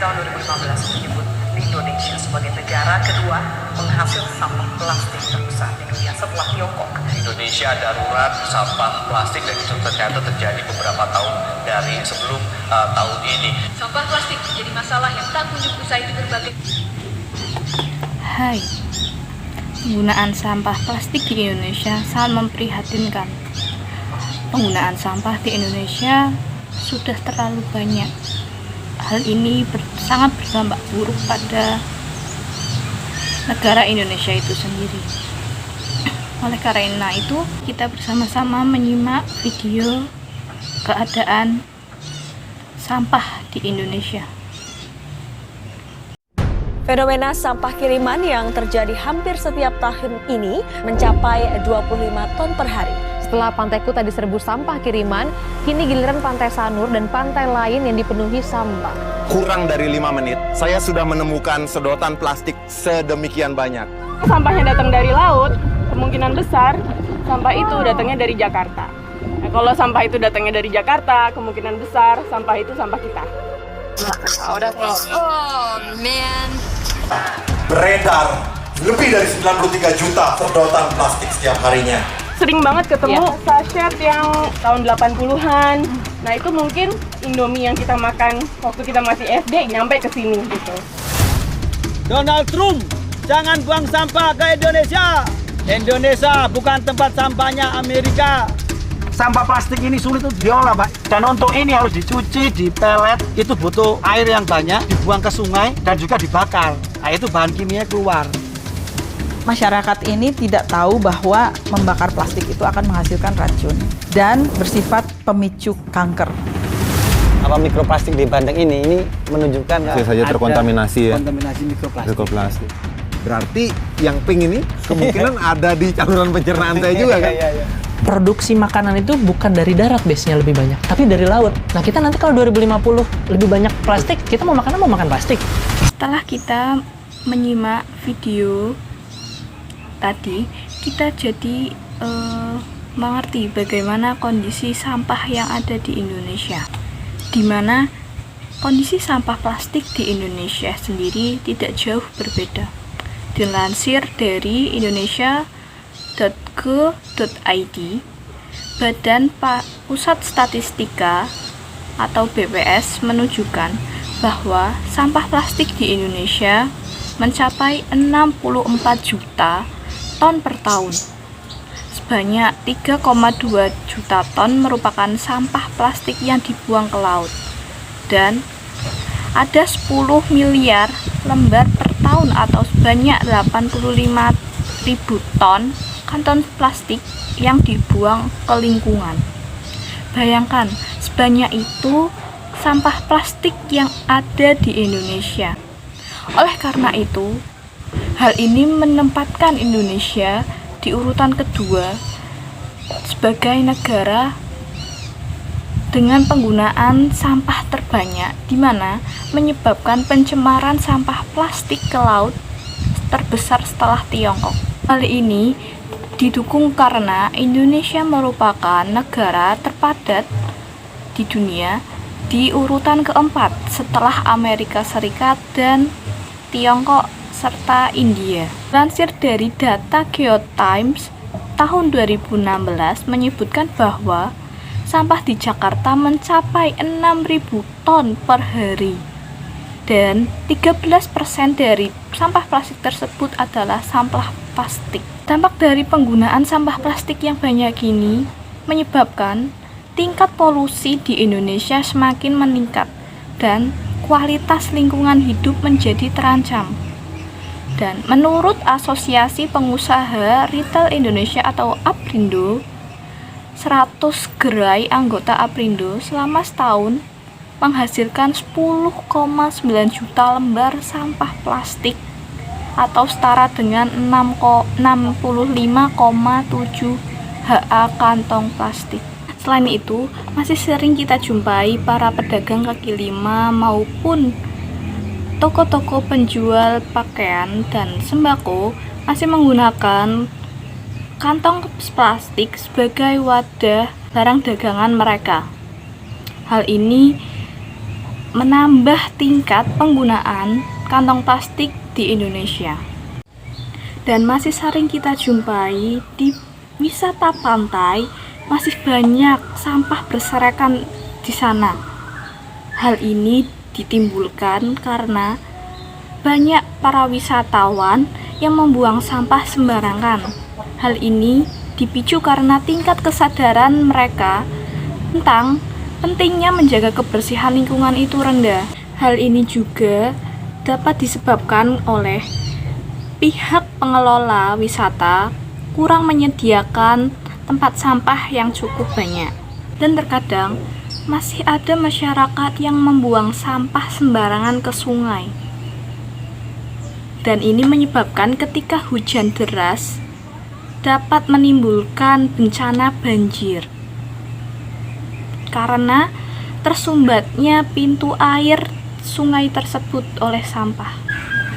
tahun 2015 menyebut Indonesia sebagai negara kedua penghasil sampah plastik terbesar di dunia setelah Tiongkok. Indonesia darurat sampah plastik dan itu ternyata terjadi beberapa tahun dari sebelum tahun ini. Sampah plastik menjadi masalah yang tak kunjung usai di berbagai. Hai, penggunaan sampah plastik di Indonesia sangat memprihatinkan. Penggunaan sampah di Indonesia sudah terlalu banyak. Hal ini sangat berdampak buruk pada negara Indonesia itu sendiri. Oleh karena itu, kita bersama-sama menyimak video keadaan sampah di Indonesia. Fenomena sampah kiriman yang terjadi hampir setiap tahun ini mencapai 25 ton per hari. Setelah Pantai Kuta diserbu sampah kiriman, kini giliran Pantai Sanur dan pantai lain yang dipenuhi sampah. Kurang dari 5 menit, saya sudah menemukan sedotan plastik sedemikian banyak. Sampahnya datang dari laut, kemungkinan besar sampah itu datangnya dari Jakarta. Nah, kalau sampah itu datangnya dari Jakarta, kemungkinan besar sampah itu sampah kita. Oh man. Beredar lebih dari 93 juta sedotan plastik setiap harinya. Sering banget ketemu sachet yang tahun 80-an. Nah itu mungkin Indomie yang kita makan waktu kita masih SD nyampe ke sini gitu. Donald Trump, jangan buang sampah ke Indonesia. Indonesia bukan tempat sampahnya Amerika. Sampah plastik ini sulit untuk diolah, Pak. Dan untuk ini harus dicuci, dipelet, itu butuh air yang banyak, dibuang ke sungai, dan juga dibakar. Nah, itu bahan kimia keluar. Masyarakat ini tidak tahu bahwa membakar plastik itu akan menghasilkan racun dan bersifat pemicu kanker. Apa mikroplastik di bandeng ini menunjukkan Bisa saja terkontaminasi ya. Kontaminasi mikroplastik. Mikroplastik. Berarti yang pink ini kemungkinan ada di saluran pencernaan saya juga kan? Iya. Produksi makanan itu bukan dari darat base-nya lebih banyak, tapi dari laut. Nah kita nanti kalau 2050 lebih banyak plastik, kita mau makan plastik. Setelah kita menyimak video tadi, kita jadi mengerti bagaimana kondisi sampah yang ada di Indonesia, di mana kondisi sampah plastik di Indonesia sendiri tidak jauh berbeda. Dilansir dari indonesia.go.id, Badan Pusat Statistika atau BPS menunjukkan bahwa sampah plastik di Indonesia mencapai 64 juta ton per tahun. Sebanyak 3,2 juta ton merupakan sampah plastik yang dibuang ke laut. Dan ada 10 miliar lembar per tahun atau sebanyak 85.000 ton kantong plastik yang dibuang ke lingkungan. Bayangkan, sebanyak itu sampah plastik yang ada di Indonesia. Oleh karena itu, hal ini menempatkan Indonesia di urutan kedua sebagai negara dengan penggunaan sampah terbanyak, di mana menyebabkan pencemaran sampah plastik ke laut terbesar setelah Tiongkok. Hal ini didukung karena Indonesia merupakan negara terpadat di dunia di urutan keempat setelah Amerika Serikat dan Tiongkok serta India. Lansir dari data Geotimes tahun 2016 menyebutkan bahwa sampah di Jakarta mencapai 6.000 ton per hari. Dan 13% dari sampah plastik tersebut adalah sampah plastik. Dampak dari penggunaan sampah plastik yang banyak ini menyebabkan tingkat polusi di Indonesia semakin meningkat dan kualitas lingkungan hidup menjadi terancam. Dan menurut Asosiasi Pengusaha Retail Indonesia atau APRindo, 100 gerai anggota APRindo selama setahun menghasilkan 10,9 juta lembar sampah plastik atau setara dengan 65,7 ha kantong plastik. Selain itu, masih sering kita jumpai para pedagang kaki lima maupun toko-toko penjual pakaian dan sembako masih menggunakan kantong plastik sebagai wadah barang dagangan mereka. Hal ini menambah tingkat penggunaan kantong plastik di Indonesia. Dan masih sering kita jumpai di wisata pantai, masih banyak sampah berserakan di sana. Hal ini ditimbulkan karena banyak para wisatawan yang membuang sampah sembarangan. Hal ini dipicu karena tingkat kesadaran mereka tentang pentingnya menjaga kebersihan lingkungan itu rendah. Hal ini juga dapat disebabkan oleh pihak pengelola wisata kurang menyediakan tempat sampah yang cukup banyak. Dan terkadang masih ada masyarakat yang membuang sampah sembarangan ke sungai. Dan ini menyebabkan ketika hujan deras dapat menimbulkan bencana banjir karena tersumbatnya pintu air sungai tersebut oleh sampah.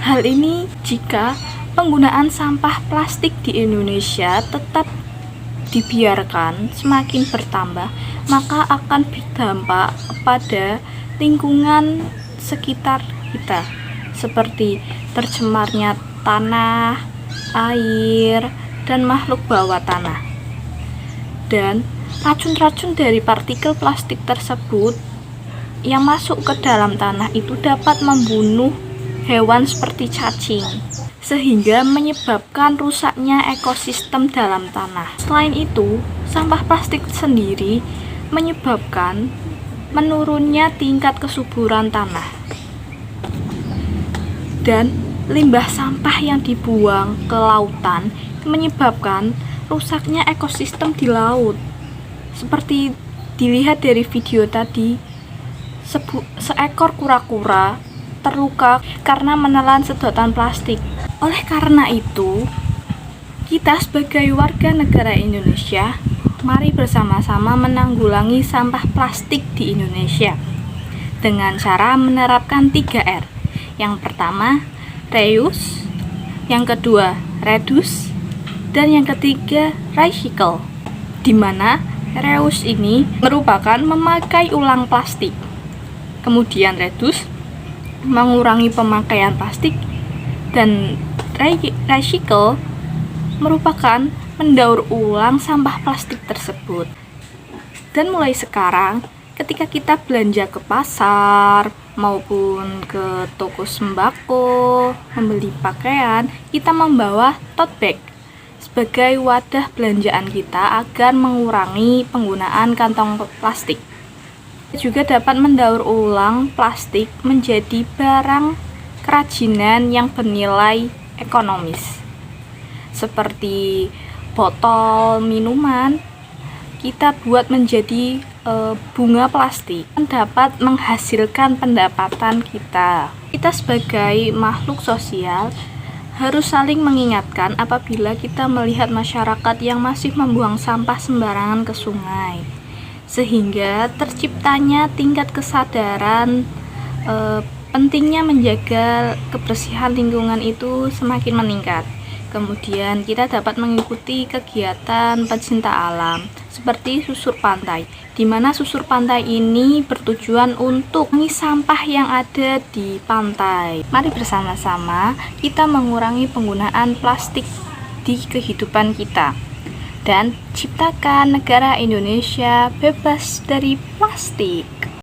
Hal ini jika penggunaan sampah plastik di Indonesia tetap dibiarkan semakin bertambah, maka akan berdampak pada lingkungan sekitar kita, seperti tercemarnya tanah, air, dan makhluk bawah tanah. Dan racun-racun dari partikel plastik tersebut yang masuk ke dalam tanah itu dapat membunuh hewan seperti cacing, sehingga menyebabkan rusaknya ekosistem dalam tanah. Selain itu, sampah plastik sendiri menyebabkan menurunnya tingkat kesuburan tanah. Dan limbah sampah yang dibuang ke lautan menyebabkan rusaknya ekosistem di laut. Seperti dilihat dari video tadi, seekor kura-kura terluka karena menelan sedotan plastik. Oleh karena itu, kita sebagai warga negara Indonesia, mari bersama-sama menanggulangi sampah plastik di Indonesia dengan cara menerapkan 3R. Yang pertama, reuse, yang kedua, reduce, dan yang ketiga, recycle. Di mana reuse ini merupakan memakai ulang plastik. Kemudian reduce, mengurangi pemakaian plastik, dan recycle merupakan mendaur ulang sampah plastik tersebut. Dan mulai sekarang, ketika kita belanja ke pasar maupun ke toko sembako, membeli pakaian, kita membawa tote bag sebagai wadah belanjaan kita agar mengurangi penggunaan kantong plastik. Juga dapat mendaur ulang plastik menjadi barang kerajinan yang bernilai ekonomis, seperti botol minuman kita buat menjadi bunga plastik, dapat menghasilkan pendapatan kita. Kita sebagai makhluk sosial harus saling mengingatkan apabila kita melihat masyarakat yang masih membuang sampah sembarangan ke sungai, sehingga terciptanya tingkat kesadaran pentingnya menjaga kebersihan lingkungan itu semakin meningkat. Kemudian kita dapat mengikuti kegiatan pencinta alam seperti susur pantai, di mana susur pantai ini bertujuan untuk mengurangi sampah yang ada di pantai. Mari bersama-sama kita mengurangi penggunaan plastik di kehidupan kita dan ciptakan negara Indonesia bebas dari plastik.